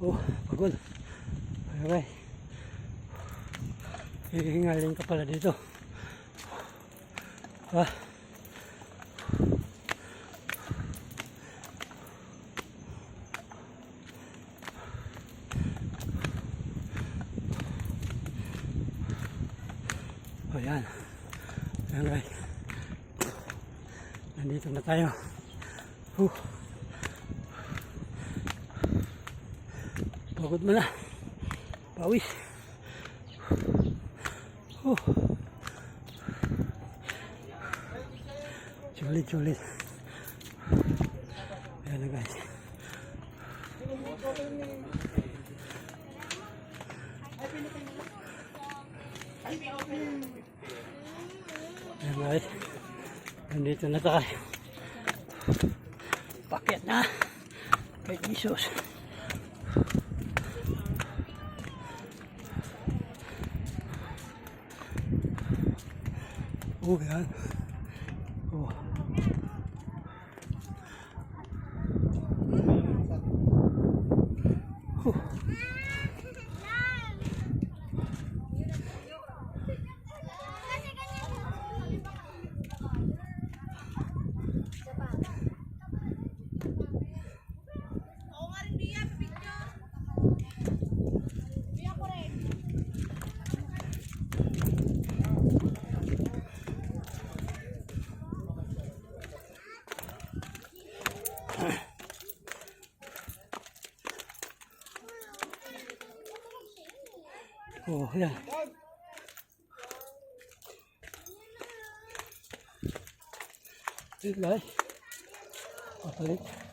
Oh, pagod. Okay. Hihingaling ka pala dito. Ah. Oh, yan. Ayan guys. Nandito na tayo. Pagod mo na. Pawis. Sulit. Ayan na guys. Ayan guys. Nandito na tayo. Paket na. Kay Jesus. Oh, yan. Oh. Oh, yan. Wait, guys. Papalit.